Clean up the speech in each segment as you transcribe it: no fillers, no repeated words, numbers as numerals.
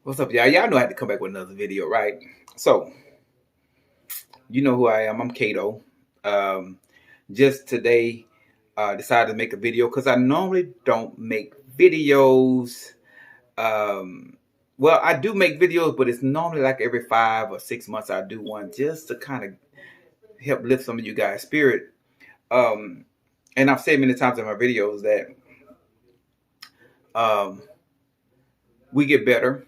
What's up, y'all? Y'all know I had to come back with another video, right? So, you know who I am. I'm Kato. Um, just today, decided to make a video because I normally don't make videos. Um, well, I do make videos, but it's normally like every 5 or 6 months I do one just to kind of help lift some of you guys' spirit. Um, and I've said many times in my videos that um, we get better.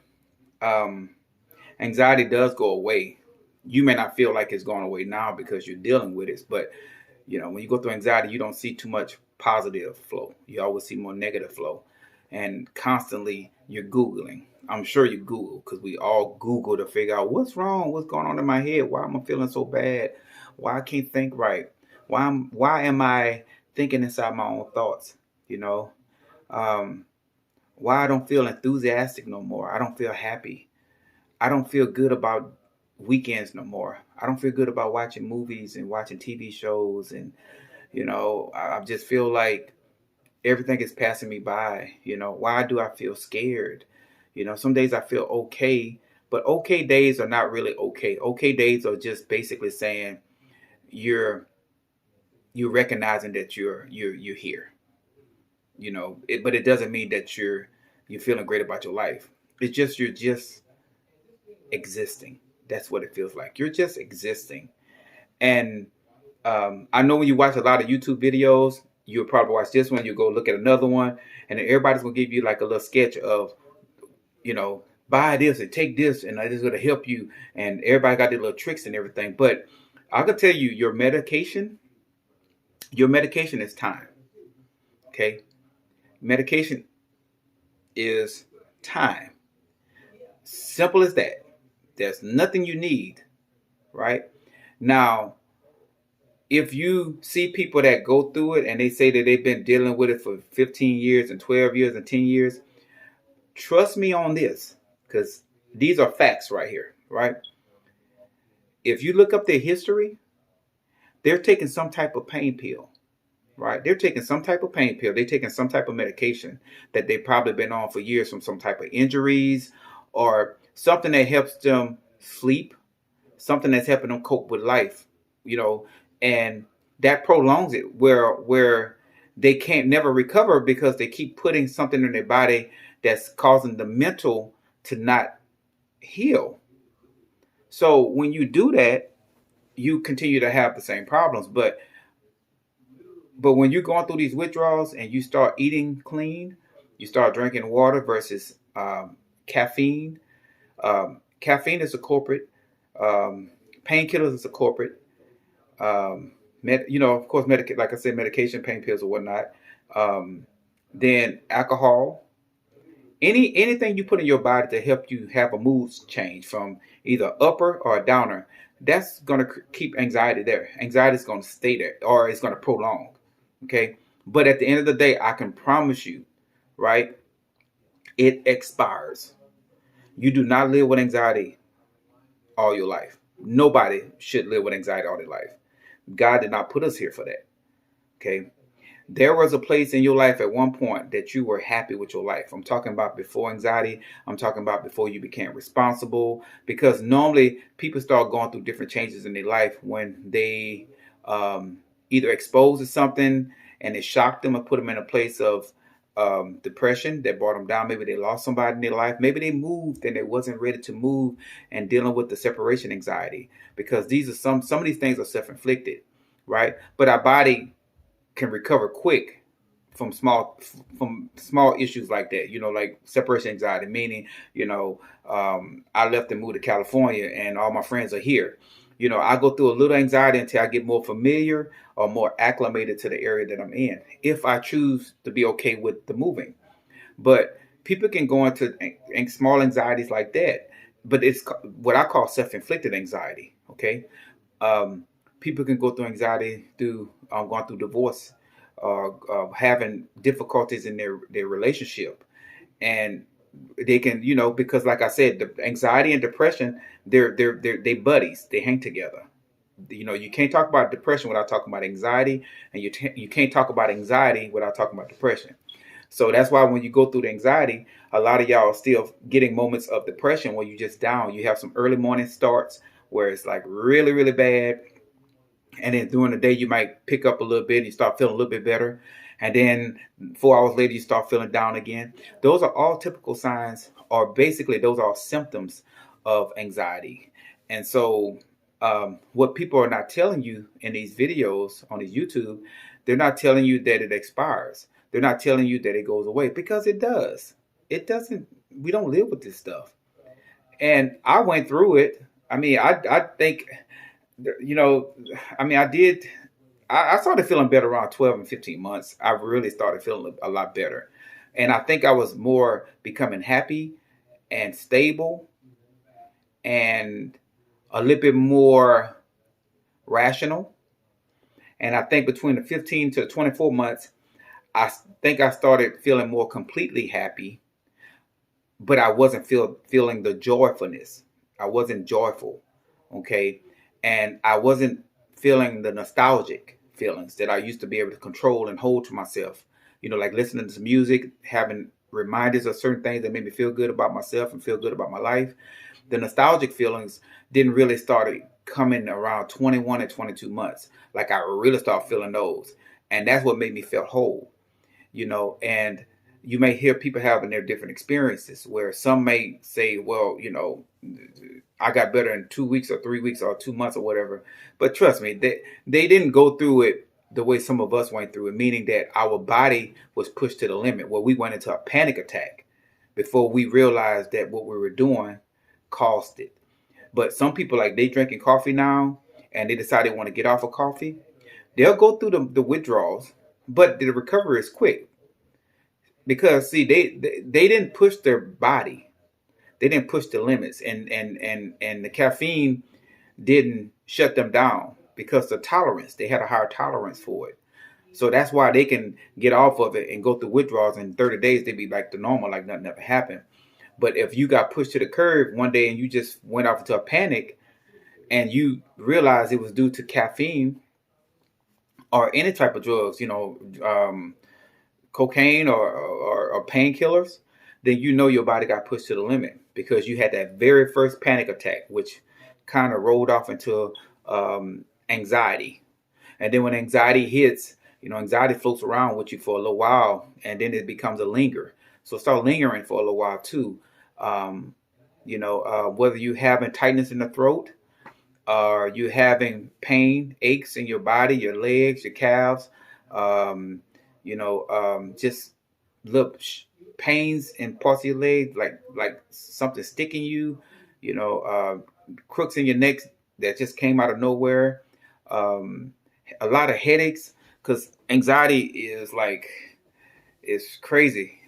Um, Anxiety does go away. You may not feel like it's going away now because you're dealing with it, but when you go through anxiety, you don't see too much positive flow. You always see more negative flow, and constantly you're googling. I'm sure you Google because we all Google to figure out what's wrong, what's going on in my head, why am I feeling so bad, why I can't think right, why am I thinking inside my own thoughts, you know, um, why I don't feel enthusiastic no more. I don't feel happy. I don't feel good about weekends no more. I don't feel good about watching movies and watching TV shows, and I just feel like everything is passing me by. Why do I feel scared? Some days I feel okay, but okay days are not really okay. Okay days are just basically saying you're you're recognizing that you're here. But it doesn't mean that you're feeling great about your life. It's just you're just existing. That's what it feels like. You're just existing. And I know when you watch a lot of YouTube videos, you'll probably watch this one, you go look at another one, and then everybody's gonna give you like a little sketch of, buy this and take this, and it's gonna help you. And everybody got their little tricks and everything. But I can tell you, your medication is time. Okay, medication is time. Simple as that. There's nothing you need, right? Now, if you see people that go through it and they say that they've been dealing with it for 15 years and 12 years and 10 years, trust me on this, because these are facts right here, right? If you look up their history, they're taking some type of pain pill, right? They're taking some type of pain pill. They're taking some type of medication that they've probably been on for years from some type of injuries or something that helps them sleep, something that's helping them cope with life, you know, and that prolongs it where they can't never recover because they keep putting something in their body that's causing the mental to not heal. So when you do that, you continue to have the same problems. But when you're going through these withdrawals and you start eating clean, you start drinking water versus caffeine. Caffeine is a corporate. Painkillers is a corporate. Of course, like I said, medication, pain pills, or whatnot. Um, then alcohol, anything you put in your body to help you have a mood change from either upper or a downer, that's gonna keep anxiety there. Anxiety is gonna stay there, or it's gonna prolong. Okay, but at the end of the day, I can promise you, right? It expires. You do not live with anxiety all your life. Nobody should live with anxiety all their life. God did not put us here for that. Okay. There was a place in your life at one point that you were happy with your life. I'm talking about before anxiety. I'm talking about before you became responsible. Because normally people start going through different changes in their life when they either exposed to something and it shocked them or put them in a place of depression that brought them down. Maybe they lost somebody in their life. Maybe they moved and they wasn't ready to move and dealing with the separation anxiety. Because these are some of these things are self-inflicted, right? But our body can recover quick from small issues like that, like separation anxiety, meaning, I left and moved to California and all my friends are here. I go through a little anxiety until I get more familiar or more acclimated to the area that I'm in, if I choose to be okay with the moving. But people can go into small anxieties like that, but it's what I call self-inflicted anxiety. Okay. um, People can go through anxiety through going through divorce, having difficulties in their relationship, and they can, because like I said, the anxiety and depression, they buddies. They hang together. You can't talk about depression without talking about anxiety, and you can't talk about anxiety without talking about depression. So that's why when you go through the anxiety, a lot of y'all are still getting moments of depression where you just down. You have some early morning starts where it's like really, really bad. And then during the day, you might pick up a little bit. You start feeling a little bit better. And then 4 hours later, you start feeling down again. Those are all typical signs, or basically, those are symptoms of anxiety. And so, what people are not telling you in these videos on these YouTube, they're not telling you that it expires. They're not telling you that it goes away, because it does. It doesn't. We don't live with this stuff. And I went through it. I mean, I think, you know, I mean, I started feeling better around 12 and 15 months. I really started feeling a lot better. And I think I was more becoming happy and stable and a little bit more rational. And I think between the 15 to 24 months, I think I started feeling more completely happy, but I wasn't feeling the joyfulness. I wasn't joyful, okay, and I wasn't feeling the nostalgic feelings that I used to be able to control and hold to myself. You know, like listening to music, having reminders of certain things that made me feel good about myself and feel good about my life. The nostalgic feelings didn't really start coming around 21 and 22 months. Like I really started feeling those, and that's what made me feel whole. And you may hear people having their different experiences where some may say, well, I got better in 2 weeks or 3 weeks or 2 months or whatever. But trust me, they didn't go through it the way some of us went through it, meaning that our body was pushed to the limit where we went into a panic attack before we realized that what we were doing caused it. But some people, like, they drinking coffee now and they decide they want to get off of coffee. They'll go through the withdrawals, but the recovery is quick because, see, they didn't push their body. They didn't push the limits, and the caffeine didn't shut them down because the tolerance, they had a higher tolerance for it. So that's why they can get off of it and go through withdrawals in 30 days. They'd be back to normal, like nothing ever happened. But if you got pushed to the curb one day and you just went off into a panic and you realized it was due to caffeine or any type of drugs, cocaine or painkillers, then you know your body got pushed to the limit because you had that very first panic attack, which kind of rolled off into anxiety. And then when anxiety hits, anxiety floats around with you for a little while, and then it becomes a linger. So start lingering for a little while too. Whether you having tightness in the throat, or you having pain, aches in your body, your legs, your calves, just little pains in parts of your leg, like something sticking you, crooks in your neck that just came out of nowhere. A lot of headaches, because anxiety is like, it's crazy.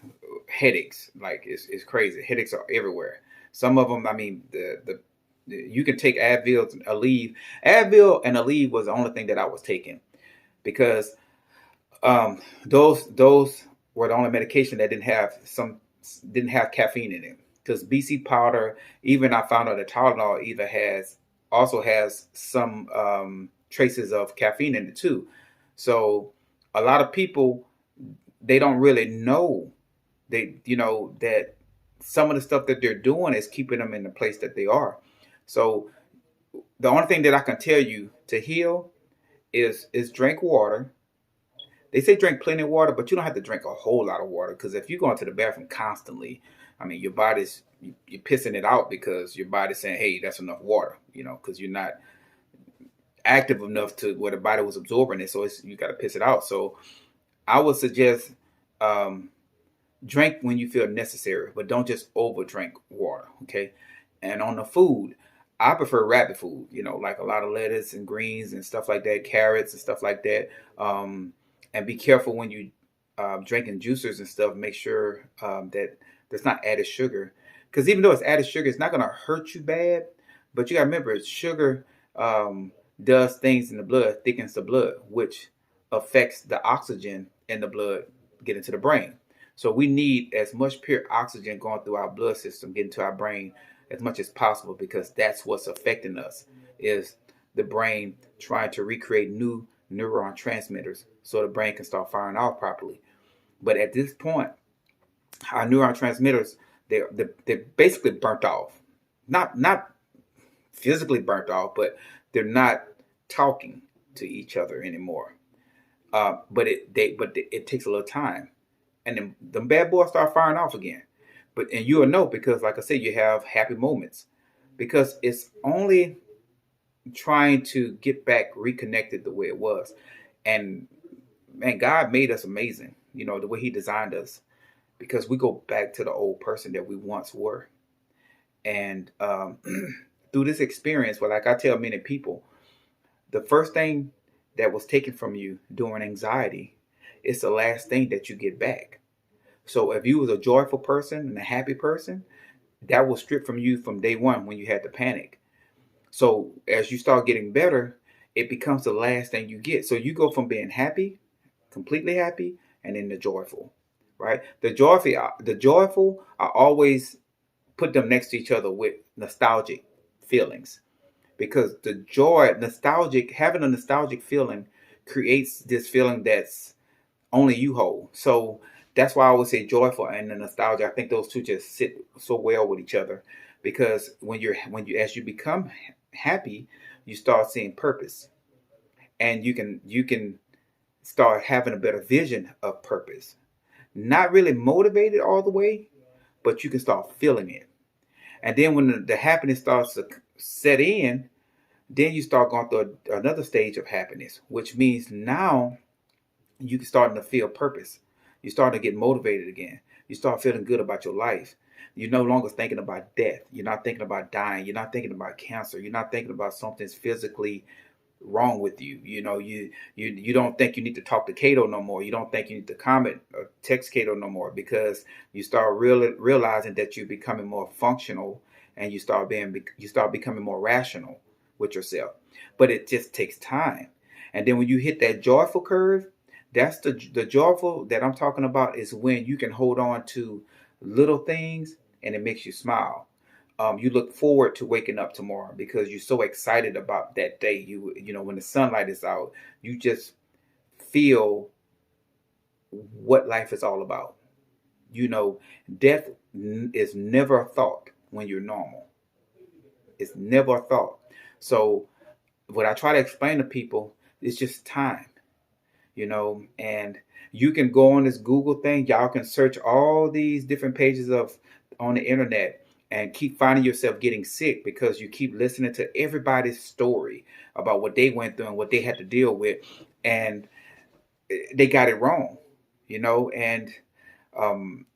Headaches, like, it's crazy. Headaches are everywhere. Some of them, I mean, the you can take Advil, Aleve. Advil and Aleve was the only thing that I was taking because those were the only medication that didn't have caffeine in it. Because BC powder, even I found out that Tylenol also has some traces of caffeine in it too. So a lot of people, they don't really know that some of the stuff that they're doing is keeping them in the place that they are. So the only thing that I can tell you to heal is drink water. They say drink plenty of water, but you don't have to drink a whole lot of water, because if you're going to the bathroom constantly, I mean, your body's, you're pissing it out because your body's saying, hey, that's enough water, because you're not active enough to where the body was absorbing it. So you got to piss it out. So I would suggest drink when you feel necessary, but don't just over drink water. Okay. And on the food, I prefer rabbit food, like a lot of lettuce and greens and stuff like that, carrots and stuff like that. And be careful when you drinking juicers and stuff. Make sure that there's not added sugar, because even though it's added sugar, it's not going to hurt you bad. But you got to remember, sugar does things in the blood, thickens the blood, which affects the oxygen in the blood get into the brain. So we need as much pure oxygen going through our blood system, getting to our brain as much as possible, because that's what's affecting us, is the brain trying to recreate new neuron transmitters so the brain can start firing off properly. But at this point, our neurotransmitters, they're basically burnt off. Not physically burnt off, but they're not talking to each other anymore. But it takes a little time, and then the bad boys start firing off again. And you'll know because, like I said, you have happy moments because it's only trying to get back reconnected the way it was. And man, God made us amazing. The way He designed us because we go back to the old person that we once were. And through this experience, well, like I tell many people, the first thing that was taken from you during anxiety is the last thing that you get back. So if you was a joyful person and a happy person, that was stripped from you from day one when you had the panic. So as you start getting better, it becomes the last thing you get. So you go from being happy, completely happy, and then the joyful, right? The joyful, I always put them next to each other with nostalgic feelings because the joy, nostalgic, having a nostalgic feeling creates this feeling that's only you hold. So that's why I would say joyful and the nostalgia. I think those two just sit so well with each other because as you become happy, you start seeing purpose, and you can start having a better vision of purpose. Not really motivated all the way, but you can start feeling it. And then when the happiness starts to set in, then you start going through another stage of happiness, which means now you starting to feel purpose. You starting to get motivated again. You start feeling good about your life. You're no longer thinking about death. You're not thinking about dying. You're not thinking about cancer. You're not thinking about something's physically wrong with you. You don't think you need to talk to Cato no more. You don't think you need to comment or text Cato no more because you start realizing that you're becoming more functional and you start becoming more rational with yourself. But it just takes time. And then when you hit that joyful curve, that's the joyful that I'm talking about is when you can hold on to little things and it makes you smile. You look forward to waking up tomorrow because you're so excited about that day. When the sunlight is out, you just feel what life is all about. You know, death is never a thought when you're normal. It's never a thought. So what I try to explain to people is just time. And you can go on this Google thing. Y'all can search all these different pages of on the internet and keep finding yourself getting sick because you keep listening to everybody's story about what they went through and what they had to deal with, and they got it wrong. And um,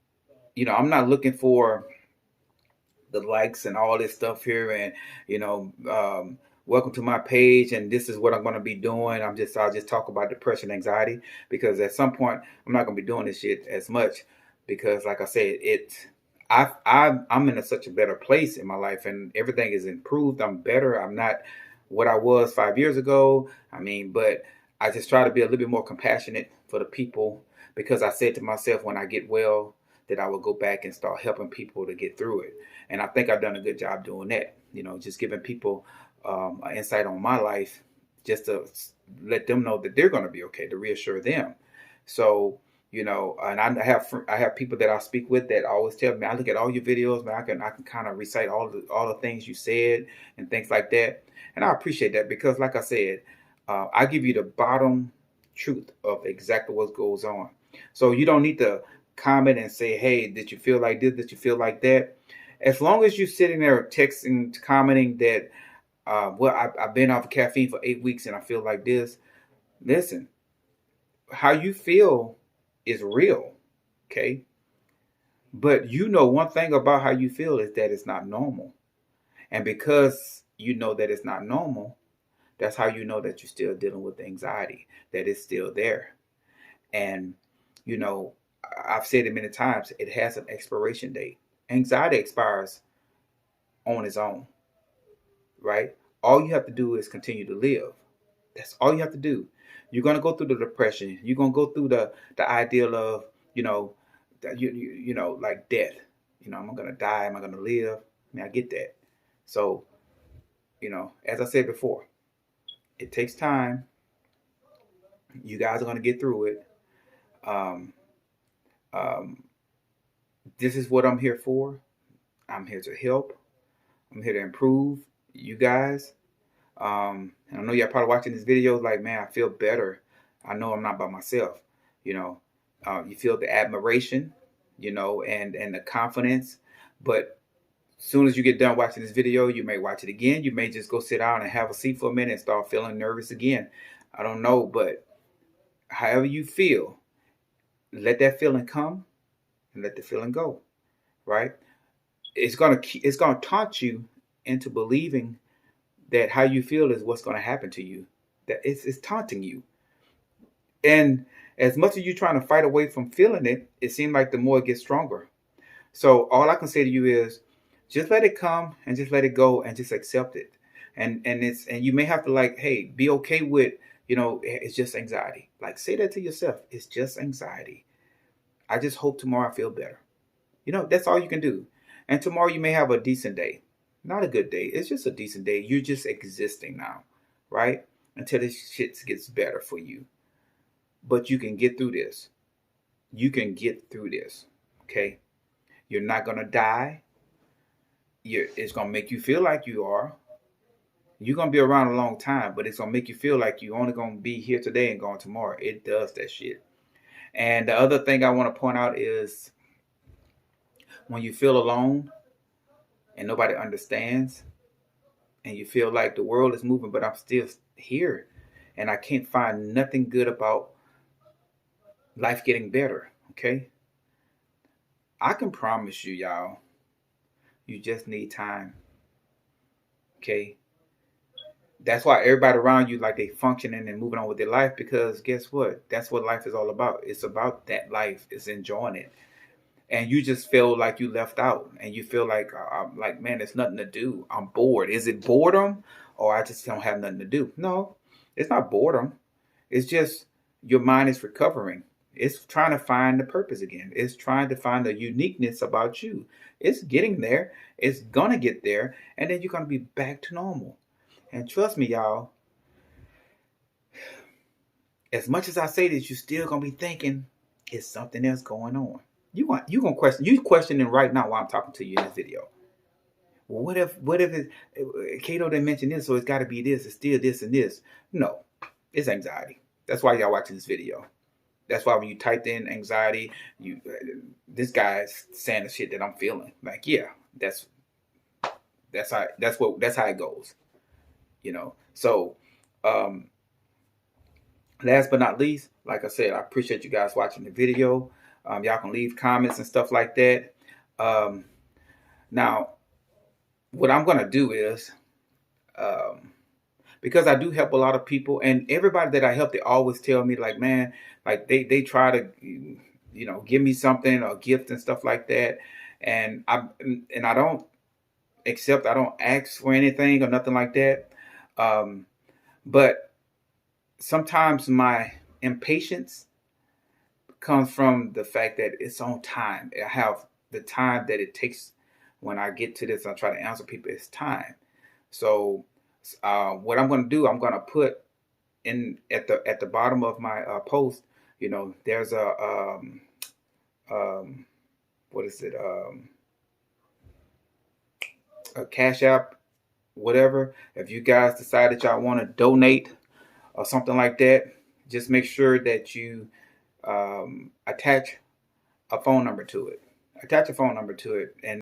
I'm not looking for the likes and all this stuff here, and welcome to my page, and this is what I'm going to be doing. I'll just talk about depression, anxiety, because at some point I'm not going to be doing this shit as much because, like I said, I'm in such a better place in my life, and everything is improved. I'm better. I'm not what I was 5 years ago. But I just try to be a little bit more compassionate for the people because I said to myself when I get well that I will go back and start helping people to get through it. And I think I've done a good job doing that. Just giving people an insight on my life, just to let them know that they're going to be okay, to reassure them. So, and I have people that I speak with that always tell me, I look at all your videos, man. I can kind of recite all the things you said and things like that, and I appreciate that because, like I said, I give you the bottom truth of exactly what goes on. So you don't need to comment and say, hey, did you feel like this? Did you feel like that? As long as you're sitting there texting, commenting that, I've been off of caffeine for 8 weeks and I feel like this. Listen, how you feel is real, okay? But one thing about how you feel is that it's not normal. And because you know that it's not normal, that's how you know that you're still dealing with anxiety, that it's still there. And, you know, I've said it many times, it has an expiration date. Anxiety expires on its own, right? All you have to do is continue to live. That's all you have to do. You're gonna go through the depression. You're gonna go through the ideal of like death. Am I gonna die? Am I gonna live? I get that. So as I said before, it takes time. You guys are gonna get through it. Um, Um, this is what I'm here for. I'm here to help. I'm here to improve you guys. And I know y'all probably watching this video like, man, I feel better. I know I'm not by myself. You know, you feel the admiration, and the confidence. But as soon as you get done watching this video, you may watch it again. You may just go sit down and have a seat for a minute and start feeling nervous again. I don't know, but however you feel, let that feeling come and let the feeling go. Right? It's gonna taunt you into believing that how you feel is what's gonna happen to you. That it's taunting you. And as much as you're trying to fight away from feeling it, it seems like the more it gets stronger. So all I can say to you is just let it come and just let it go and just accept it. And you may have to, like, hey, be okay with, it's just anxiety. Like, say that to yourself. It's just anxiety. I just hope tomorrow I feel better. That's all you can do. And tomorrow you may have a decent day. Not a good day. It's just a decent day. You're just existing now, right? Until this shit gets better for you. But you can get through this. You can get through this. Okay? You're not going to die. It's going to make you feel like you are. You're going to be around a long time, but it's going to make you feel like you're only going to be here today and gone tomorrow. It does that shit. And the other thing I want to point out is when you feel alone and nobody understands and you feel like the world is moving, but I'm still here and I can't find nothing good about life getting better, okay? I can promise you, y'all, you just need time, okay? That's why everybody around you, like, they functioning and moving on with their life, because guess what? That's what life is all about. It's about that life. It's enjoying it. And you just feel like you left out and you feel like, man, there's nothing to do. I'm bored. Is it boredom or I just don't have nothing to do? No, it's not boredom. It's just your mind is recovering. It's trying to find the purpose again. It's trying to find the uniqueness about you. It's getting there. It's going to get there. And then you're going to be back to normal. And trust me, y'all, as much as I say this, you're still going to be thinking it's something else going on. You gonna question, you questioning right now while I'm talking to you in this video. Well, what if Kato didn't mention this, so it's got to be this. It's still this and this. No, it's anxiety. That's why y'all watching this video. That's why when you typed in anxiety, this guy's saying the shit that I'm feeling. Like, yeah, that's how it goes. So last but not least, like I said, I appreciate you guys watching the video. Y'all can leave comments and stuff like that. Now, what I'm going to do is, because I do help a lot of people, and everybody that I help, they always tell me, like, man, like they try to, give me something or gift and stuff like that. And I don't accept, I don't ask for anything or nothing like that. But sometimes my impatience comes from the fact that it's on time. I have the time that it takes when I get to this. I try to answer people. It's time. So what I'm going to do, I'm going to put in at the bottom of my post. There's a what is it? A Cash App, whatever. If you guys decide that y'all want to donate or something like that, just make sure that you attach a phone number to it. And